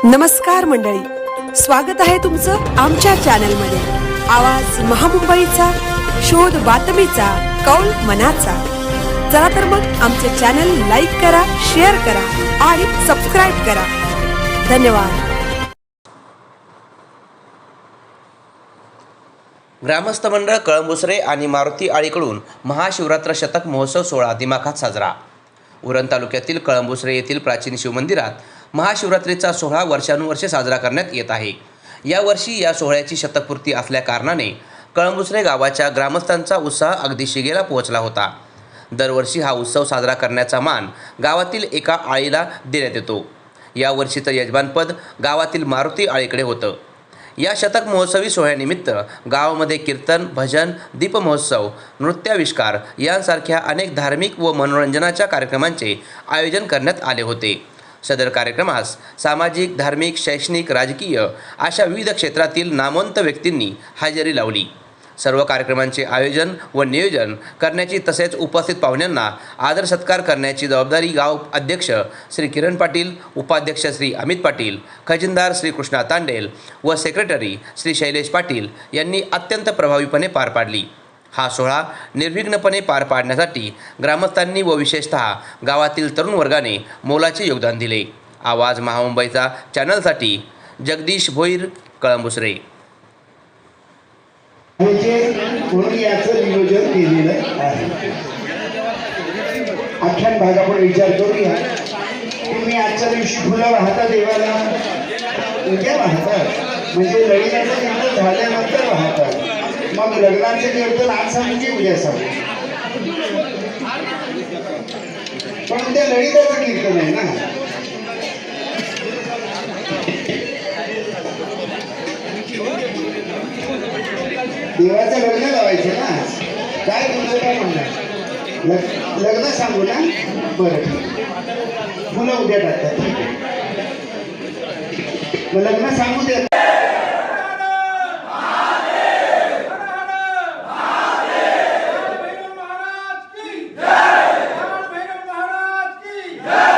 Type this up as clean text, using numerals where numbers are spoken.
नमस्कार मंडळी, स्वागत आहे तुमचं आमच्या चॅनलमध्ये। आवाज महामुंबईचा, शोध बातमीचा, कौल मनाचा। चला तर मग आमचे चॅनल लाईक करा, शेअर करा आणि सबस्क्राईब करा। धन्यवाद। ग्रामस्थ मंडळ कळंबुसरे आणि मारुती आळीकडून महाशिवरात्र शतक महोत्सव सोहळा दिमाखात साजरा। उरण तालुक्यातील कळंबुसरे येथील प्राचीन शिवमंदिरात महाशिवरात्रीचा सोहळा वर्षानुवर्षे साजरा करण्यात येत आहे। यावर्षी या सोहळ्याची शतकपूर्ती असल्या कारणाने कळंबुसरे गावाच्या ग्रामस्थांचा उत्साह अगदी शिगेला पोहोचला होता। दरवर्षी हा उत्सव साजरा करण्याचा मान गावातील एका आळीला देण्यात येतो। यावर्षीचं यजमानपद गावातील मारुती आळीकडे होतं। या शतक महोत्सवी सोहळ्यानिमित्त गावामध्ये कीर्तन, भजन, दीपमहोत्सव, नृत्याविष्कार यांसारख्या अनेक धार्मिक व मनोरंजनाच्या कार्यक्रमांचे आयोजन करण्यात आले होते। सदर कार्यक्रमास सामाजिक, धार्मिक, शैक्षणिक, राजकीय अशा विविध क्षेत्रातील नामवंत व्यक्तींनी हजेरी लावली। सर्व कार्यक्रमांचे आयोजन व नियोजन करण्याची तसेच उपस्थित पाहुण्यांना आदर सत्कार करण्याची जबाबदारी गाव अध्यक्ष श्री किरण पाटील, उपाध्यक्ष श्री अमित पाटील, खजिनदार श्री कृष्णा तांडेल व सेक्रेटरी श्री शैलेश पाटील यांनी अत्यंत प्रभावीपणे पार पाडली। हा सोहळा निर्विघ्नपणे पार पाडण्यासाठी ग्रामस्थांनी व विशेषतः गावातील तरुण वर्गाने मोलाचे योगदान दिले। आवाज महामुंबईचा चॅनलसाठी जगदीश भोईर, कळंबुसरे। म्हणून याचं नियोजन केलेलं आहे। आख्यान भाग आपण विचार करूया। तुम्ही आजच्या दिवशी फुलं वाहता देवाला, उद्या वाहतात म्हणजे लग्नाचं कीर्तन झाल्यानंतर वाहतात। मग लग्नाचे कीर्तन आज सांगू की उद्या सांगू? पण उद्या ललिताचं कीर्तन आहे ना। देवाचं लग्न लावायचं ना। काय तुमचं काय म्हणणं? लग्न सांगू ना? बरं ठीक, मुलं उद्या टाकतात। मग लग्न सांगू द्या। महाराज की जय।